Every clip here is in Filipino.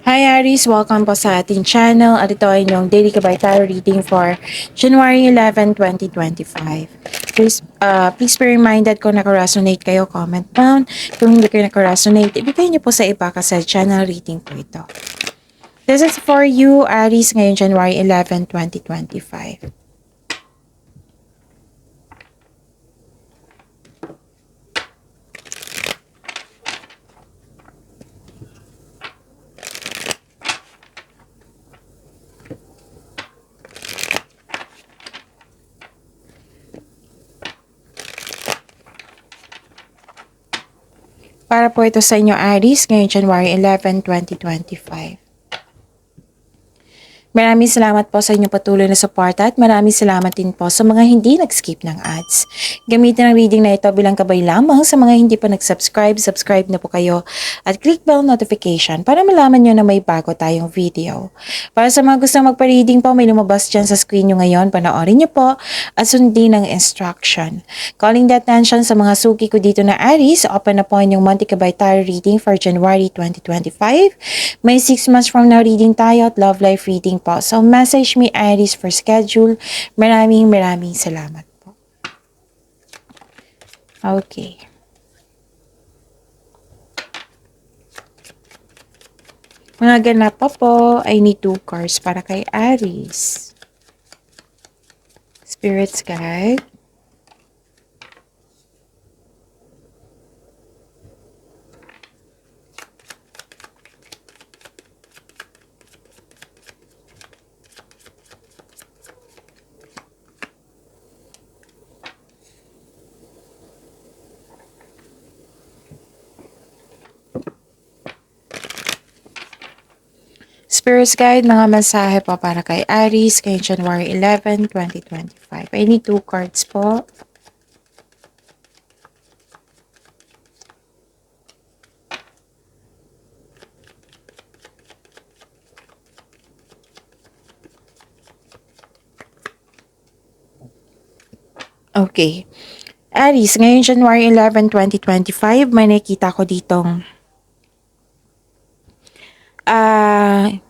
Hi Aries! Welcome po sa ating channel at ito ay inyong daily kabay tarot reading for January 11, 2025. Please be reminded kung naka-resonate kayo, comment down. Kung hindi kayo naka-resonate, ibigay niyo po sa iba kasi channel reading po ito. This is for you, Aries, ngayon January 11, 2025. Para po ito sa inyo, Aries, ngayon January 11, 2025. Maraming salamat po sa inyong patuloy na suporta at maraming salamat din po sa mga hindi nag-skip ng ads. Gamitin ang reading na ito bilang gabay lamang sa mga hindi pa nag-subscribe, subscribe na po kayo at click bell notification para malaman nyo na may bago tayong video. Para sa mga gusto magpa-reading po, may lumabas dyan sa screen nyo ngayon, panoorin nyo po at sundin ang instruction. Calling the attention sa mga suki ko dito na Aries, open na po inyong Monthly Kabay Tarot reading for January 2025. May 6 months from now reading tayo at love life reading po. So message me Aries for schedule. Maraming salamat po. Okay. Mga ganap pa po, I need 2 cards para kay Aries. Spirits guide. Spirits Guide, mga mensahe po para kay Aries, kay January 11, 2025. I need 2 cards po. Okay. Aries, ngayon January 11, 2025, may nakita ko ditong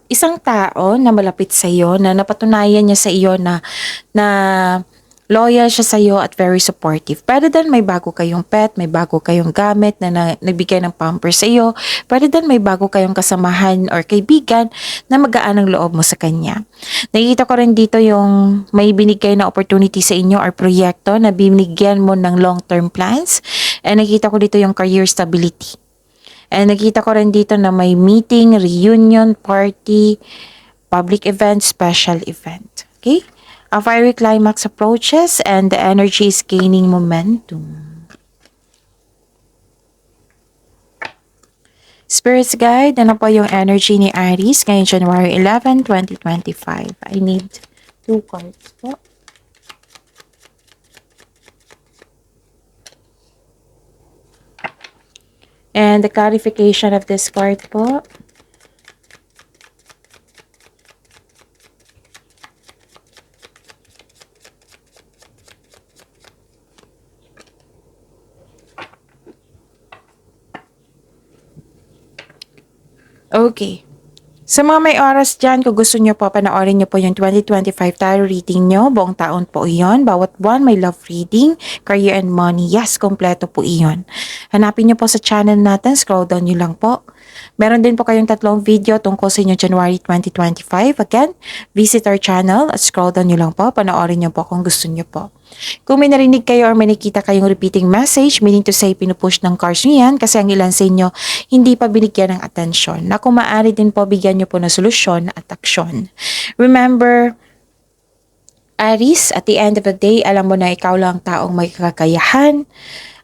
isang tao na malapit sa iyo na napatunayan niya sa iyo na loyal siya sa iyo at very supportive. Pwede din may bago kayong pet, may bago kayong gamit na nagbigay ng pamper sa iyo. Pwede din may bago kayong kasamahan or kaibigan na magaan ang loob mo sa kanya. Nakikita ko rin dito yung may binigay na opportunity sa inyo or proyekto na binigyan mo ng long-term plans. And nakikita ko dito yung career stability. And nakita ko rin dito na may meeting, reunion, party, public event, special event. Okay? A fiery climax approaches and the energy is gaining momentum. Spirits Guide, ano po yung energy ni Aries ngayong January 11, 2025? I need 2 cards po. And the clarification of this card po. Okay. Sa mga may oras dyan, kung gusto nyo po, panoorin nyo po yung 2025 tarot reading nyo. Buong taon po iyon. Bawat buwan may love reading, career and money. Yes, kompleto po iyon. Hanapin nyo po sa channel natin. Scroll down nyo lang po. Meron din po kayong 3 video tungkol sa inyo January 2025. Again, visit our channel at scroll down nyo lang po. Panoorin nyo po kung gusto nyo po. Kung may narinig kayo or may nakita kayong repeating message, meaning to say pinupush ng cards nyo yan kasi ang ilan sa inyo hindi pa binigyan ng atensyon. Na kung maaari din po bigyan nyo po ng solusyon at aksyon. Remember, Aries, at the end of the day, alam mo na ikaw lang taong may kakayahan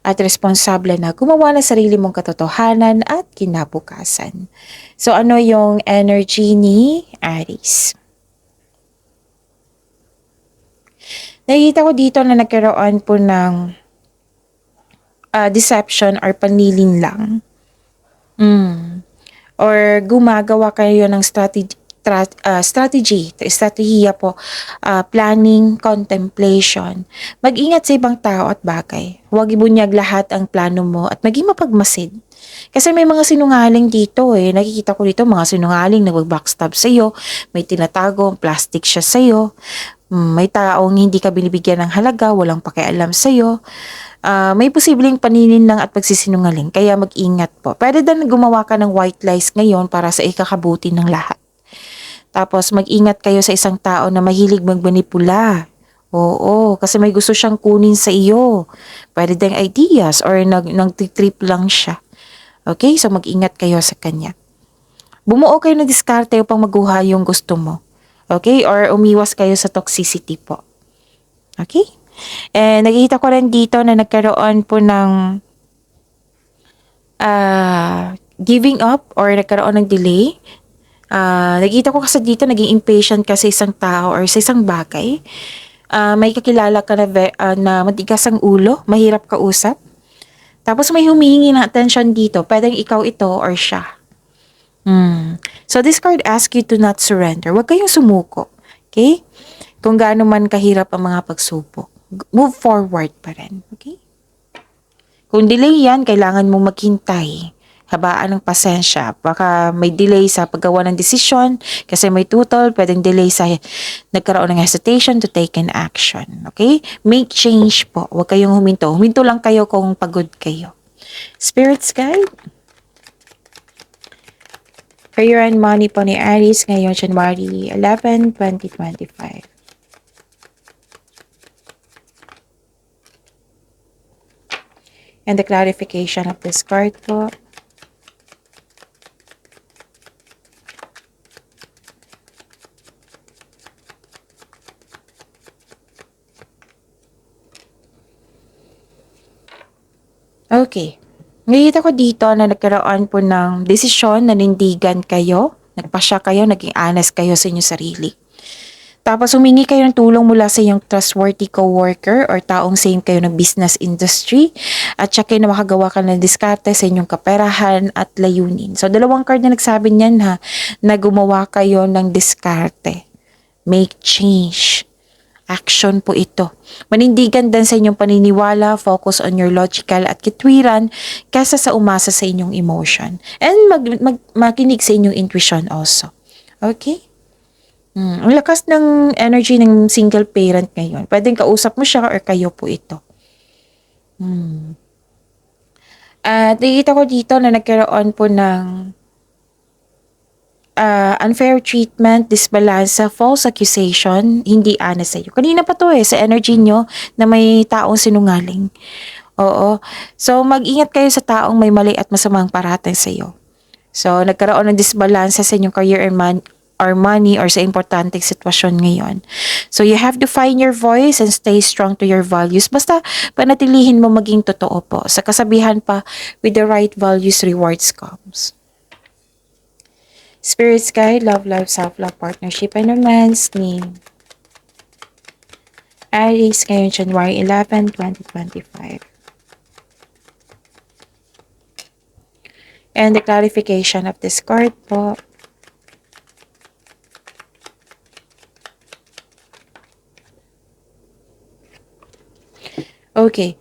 at responsable na gumawa ng sarili mong katotohanan at kinabukasan. So ano yung energy ni Aries? Nakikita ko dito na nagkaroon po ng deception or panlilin lang. Or gumagawa kayo ng strategiya po, planning, contemplation. Mag-ingat sa ibang tao at bagay. Huwag ibunyag lahat ang plano mo at maging mapagmasid. Kasi may mga sinungaling dito eh. Nakikita ko dito mga sinungaling nag-backstab sa'yo. May tinatago, plastic siya sa'yo. May taong hindi ka binibigyan ng halaga, walang pakialam sa'yo. May posibleng paninin lang at pagsisinungaling, kaya mag-ingat po. Pwede din gumawa ka ng white lies ngayon para sa ikakabuti ng lahat. Tapos mag-ingat kayo sa isang tao na mahilig magmanipula. Oo, kasi may gusto siyang kunin sa iyo. Pwede ding ideas or nag-trip lang siya. Okay, so mag-ingat kayo sa kanya. Bumuo kayo ng diskarte upang maguha yung gusto mo. Okay, or umiwas kayo sa toxicity po. Okay? And nakikita ko rin dito na nagkaroon po ng giving up or nagkaroon ng delay. Nakikita ko kasi dito naging impatient ka sa isang tao or sa isang bagay. May kakilala ka na matigas ang ulo, mahirap kausap. Tapos may humihingi ng attention dito. Pwedeng ikaw ito or siya. So this card asks you to not surrender. Huwag kayong sumuko. Okay? Kung gaano man kahirap ang mga pagsubok. Move forward pa rin. Okay? Kung delay yan, kailangan mong maghintay. Habaan ng pasensya. Baka may delay sa paggawa ng desisyon kasi may tutol, pwedeng delay sa nagkaroon ng hesitation to take an action. Okay? Make change po. Huwag kayong huminto. Huminto lang kayo kung pagod kayo. Spirits guide. Career and money po ni Aries ngayong January 11, 2025. And the clarification of this card po. Okay. Nakikita ko dito na nagkaroon po ng desisyon, nanindigan kayo, nagpasya kayo, naging honest kayo sa inyong sarili. Tapos humingi kayo ng tulong mula sa iyong trustworthy coworker or taong same kayo ng business industry at siya kayo na makagawa ka ng diskarte sa inyong kaperahan at layunin. So, dalawang card na nagsabi niyan ha, na gumawa kayo ng diskarte. Make change. Action po ito. Manindigan din sa inyong paniniwala, focus on your logical at kitwiran kaysa sa umasa sa inyong emotion. And makinig sa inyong intuition also. Okay? Ang lakas ng energy ng single parent ngayon. Pwedeng kausap mo siya or kayo po ito. At nakikita ko dito na nagkaroon po ng unfair treatment, disbalance, false accusation, hindi honest sa'yo. Kanina pa to sa energy nyo na may taong sinungaling. Oo. So, mag-ingat kayo sa taong may mali at masamang parating sa'yo. So, nagkaroon ng disbalance sa inyong career or money or sa importanteng sitwasyon ngayon. So, you have to find your voice and stay strong to your values. Basta, panatilihin mo maging totoo po. Sa kasabihan pa, with the right values, rewards comes. Spirits guide, love, life, self-love, partnership, and romance ni Aries ngayon January 11, 2025. And the clarification of this card po. Okay.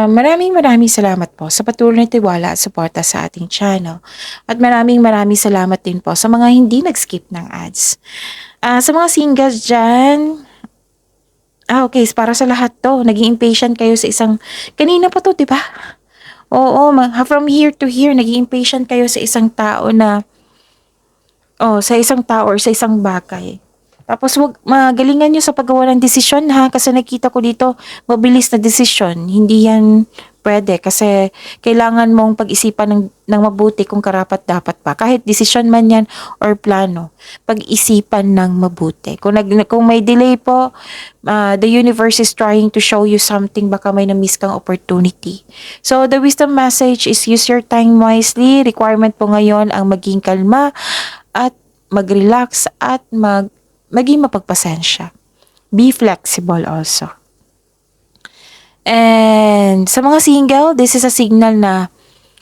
Maraming salamat po sa patuloy na tiwala at suporta sa ating channel. At maraming salamat din po sa mga hindi nag-skip ng ads. Sa mga singles dyan, okay, para sa lahat to, naging impatient kayo sa isang, kanina pa to, di ba? Oo, from here to here, naging impatient kayo sa isang tao na, sa isang tao or sa isang bagay. Tapos magalingan nyo sa paggawa ng desisyon ha, kasi nakita ko dito, mabilis na desisyon. Hindi yan pwede kasi kailangan mong pag-isipan ng mabuti kung karapat dapat pa. Kahit desisyon man yan or plano, pag-isipan ng mabuti. Kung may delay po, the universe is trying to show you something, baka may na-miss kang opportunity. So the wisdom message is use your time wisely. Requirement po ngayon ang maging kalma at mag-relax at maging mapagpasensya. Be flexible also. And sa mga single, this is a signal na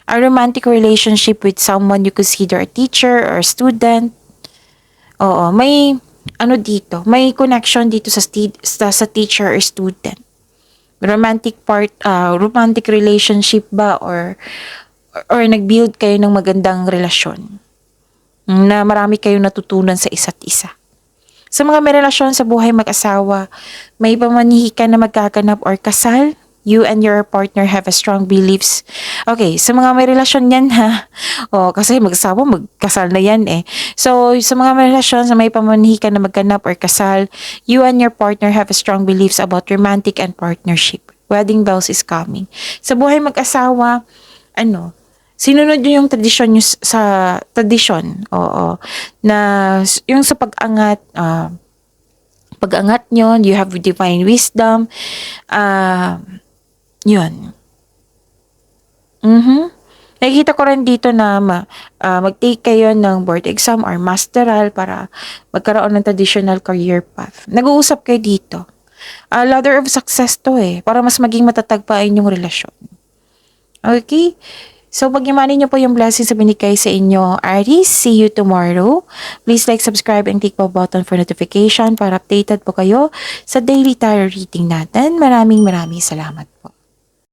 a romantic relationship with someone you consider a teacher or a student. Oo, may dito, may connection dito sa teacher or student. Romantic relationship ba or or nag-build kayo ng magandang relasyon na marami kayong natutunan sa isa't isa. Sa mga may relasyon sa buhay mag-asawa, may pamanihikan na magkaganap or kasal, you and your partner have a strong beliefs. Okay, sa mga may relasyon yan ha. O, kasi mag-asawa, magkasal na yan eh. So, sa mga may relasyon sa may pamanihikan na magganap or kasal, you and your partner have a strong beliefs about romantic and partnership. Wedding bells is coming. Sa buhay mag-asawa, sinunod nyo yung tradisyon nyo sa tradisyon, oo, na yung sa pag-angat nyo, you have divine wisdom, yun. Nakikita ko rin dito na mag-take kayo ng board exam or masteral para magkaroon ng traditional career path. Nag-uusap kayo dito. Ladder of success to para mas maging matatag pa ang inyong relasyon. Okay? So, pag-imanin niyo po yung blessings sa binigay sa inyo, Aries. See you tomorrow. Please like, subscribe, and click the button for notification para updated po kayo sa daily tarot reading natin. Maraming salamat po.